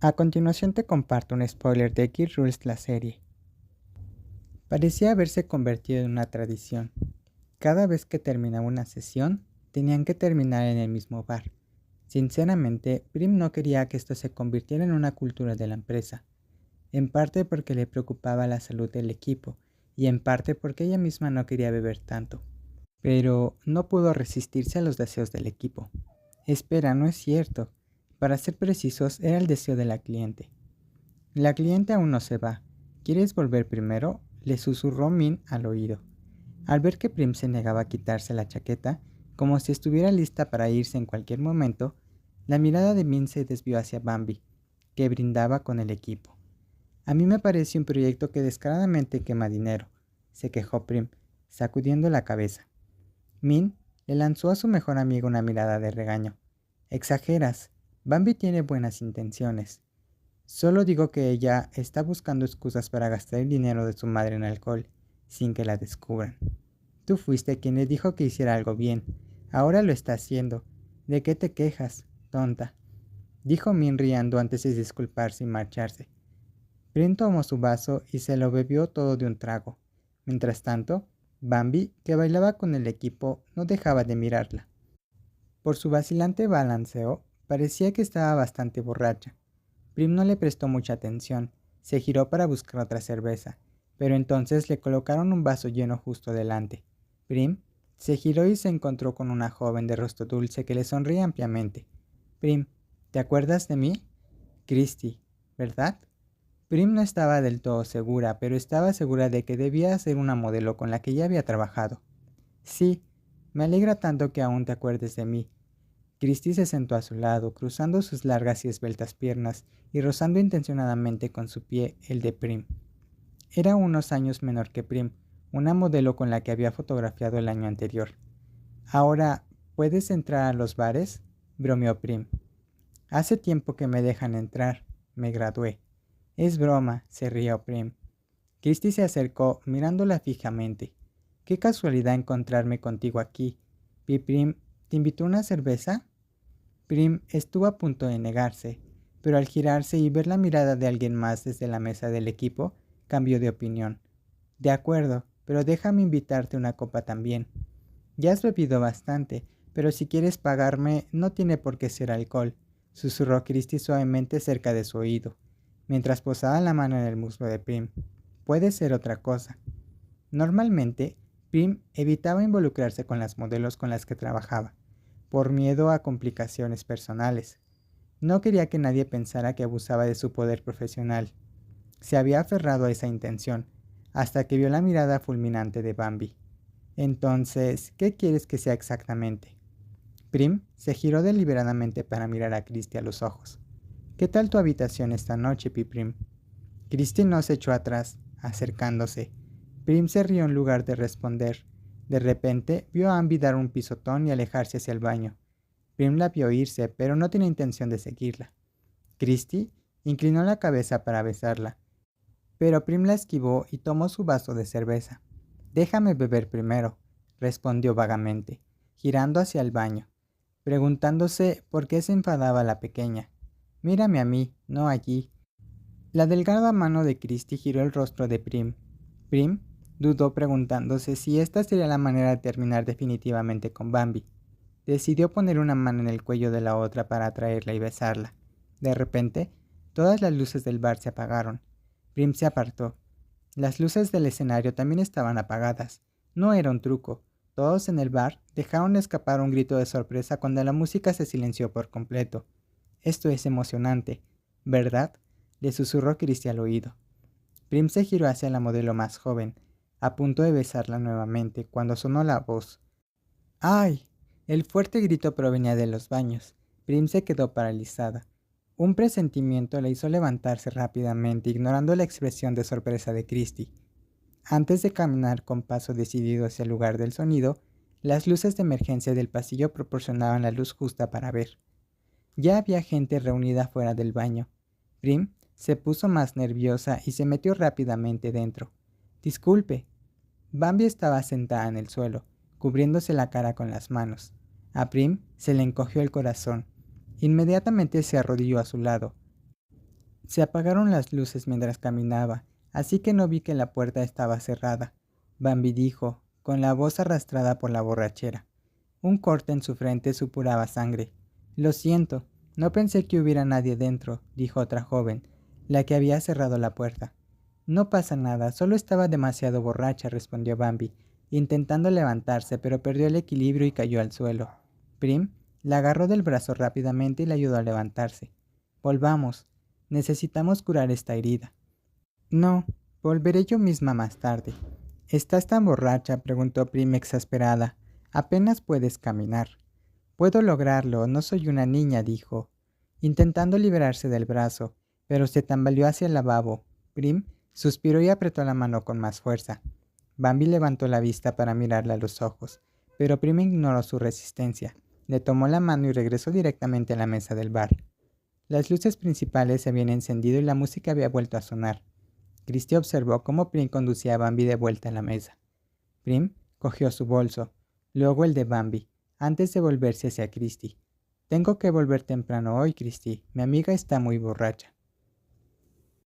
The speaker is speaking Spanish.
A continuación te comparto un spoiler de Gear Rules la serie. Parecía haberse convertido en una tradición. Cada vez que terminaba una sesión, tenían que terminar en el mismo bar. Sinceramente, Prim no quería que esto se convirtiera en una cultura de la empresa, en parte porque le preocupaba la salud del equipo y en parte porque ella misma no quería beber tanto. Pero no pudo resistirse a los deseos del equipo. Espera, no es cierto. Para ser precisos, era el deseo de la cliente. La cliente aún no se va. ¿Quieres volver primero?, le susurró Min al oído. Al ver que Prim se negaba a quitarse la chaqueta, como si estuviera lista para irse en cualquier momento, la mirada de Min se desvió hacia Bambi, que brindaba con el equipo. A mí me parece un proyecto que descaradamente quema dinero, se quejó Prim, sacudiendo la cabeza. Min le lanzó a su mejor amigo una mirada de regaño. Exageras. Bambi tiene buenas intenciones. Solo digo que ella está buscando excusas para gastar el dinero de su madre en alcohol, sin que la descubran. Tú fuiste quien le dijo que hiciera algo bien. Ahora lo está haciendo. ¿De qué te quejas, tonta?, dijo Min riendo antes de disculparse y marcharse. Prim tomó su vaso y se lo bebió todo de un trago. Mientras tanto, Bambi, que bailaba con el equipo, no dejaba de mirarla. Por su vacilante balanceo, parecía que estaba bastante borracha. Prim no le prestó mucha atención, se giró para buscar otra cerveza, pero entonces le colocaron un vaso lleno justo delante. Prim se giró y se encontró con una joven de rostro dulce que le sonría ampliamente. Prim, ¿te acuerdas de mí? Christy, ¿verdad? Prim no estaba del todo segura, pero estaba segura de que debía ser una modelo con la que ya había trabajado. Sí, me alegra tanto que aún te acuerdes de mí. Christy se sentó a su lado, cruzando sus largas y esbeltas piernas y rozando intencionadamente con su pie el de Prim. Era unos años menor que Prim, una modelo con la que había fotografiado el año anterior. Ahora, ¿puedes entrar a los bares?, bromeó Prim. Hace tiempo que me dejan entrar. Me gradué. Es broma, se rió Prim. Christy se acercó, mirándola fijamente. Qué casualidad encontrarme contigo aquí. Prim, ¿te invitó una cerveza? Prim estuvo a punto de negarse, pero al girarse y ver la mirada de alguien más desde la mesa del equipo, cambió de opinión. De acuerdo, pero déjame invitarte una copa también. Ya has bebido bastante, pero si quieres pagarme, no tiene por qué ser alcohol, susurró Christy suavemente cerca de su oído, mientras posaba la mano en el muslo de Prim. Puede ser otra cosa. Normalmente, Prim evitaba involucrarse con las modelos con las que trabajaba, por miedo a complicaciones personales. No quería que nadie pensara que abusaba de su poder profesional. Se había aferrado a esa intención, hasta que vio la mirada fulminante de Bambi. Entonces, ¿qué quieres que sea exactamente? Prim se giró deliberadamente para mirar a Christy a los ojos. ¿Qué tal tu habitación esta noche, Prim? Christy no se echó atrás, acercándose. Prim se rió en lugar de responder. De repente, vio a Bambi dar un pisotón y alejarse hacia el baño. Prim la vio irse, pero no tenía intención de seguirla. Christy inclinó la cabeza para besarla, pero Prim la esquivó y tomó su vaso de cerveza. Déjame beber primero, respondió vagamente, girando hacia el baño, preguntándose por qué se enfadaba la pequeña. Mírame a mí, no allí. La delgada mano de Christy giró el rostro de Prim. Prim dudó preguntándose si esta sería la manera de terminar definitivamente con Bambi. Decidió poner una mano en el cuello de la otra para atraerla y besarla. De repente, todas las luces del bar se apagaron. Prim se apartó. Las luces del escenario también estaban apagadas. No era un truco. Todos en el bar dejaron escapar un grito de sorpresa cuando la música se silenció por completo. Esto es emocionante, ¿verdad?, le susurró Christy al oído. Prim se giró hacia la modelo más joven, a punto de besarla nuevamente, cuando sonó la voz. ¡Ay! El fuerte grito provenía de los baños. Prim se quedó paralizada. Un presentimiento la hizo levantarse rápidamente, ignorando la expresión de sorpresa de Christy. Antes de caminar con paso decidido hacia el lugar del sonido, las luces de emergencia del pasillo proporcionaban la luz justa para ver. Ya había gente reunida fuera del baño. Prim se puso más nerviosa y se metió rápidamente dentro. Disculpe. Bambi estaba sentada en el suelo, cubriéndose la cara con las manos. A Prim se le encogió el corazón. Inmediatamente se arrodilló a su lado. Se apagaron las luces mientras caminaba, así que no vi que la puerta estaba cerrada. Bambi dijo, con la voz arrastrada por la borrachera. Un corte en su frente supuraba sangre. Lo siento, no pensé que hubiera nadie dentro, dijo otra joven, la que había cerrado la puerta. No pasa nada, solo estaba demasiado borracha, respondió Bambi, intentando levantarse, pero perdió el equilibrio y cayó al suelo. Prim la agarró del brazo rápidamente y la ayudó a levantarse. Volvamos. Necesitamos curar esta herida. No, volveré yo misma más tarde. ¿Estás tan borracha?, preguntó Prim exasperada. Apenas puedes caminar. Puedo lograrlo, no soy una niña, dijo, intentando liberarse del brazo, pero se tambaleó hacia el lavabo. Prim suspiró y apretó la mano con más fuerza. Bambi levantó la vista para mirarle a los ojos, pero Prim ignoró su resistencia. Le tomó la mano y regresó directamente a la mesa del bar. Las luces principales se habían encendido y la música había vuelto a sonar. Christie observó cómo Prim conducía a Bambi de vuelta a la mesa. Prim cogió su bolso, luego el de Bambi, antes de volverse hacia Christie. Tengo que volver temprano hoy, Christie. Mi amiga está muy borracha.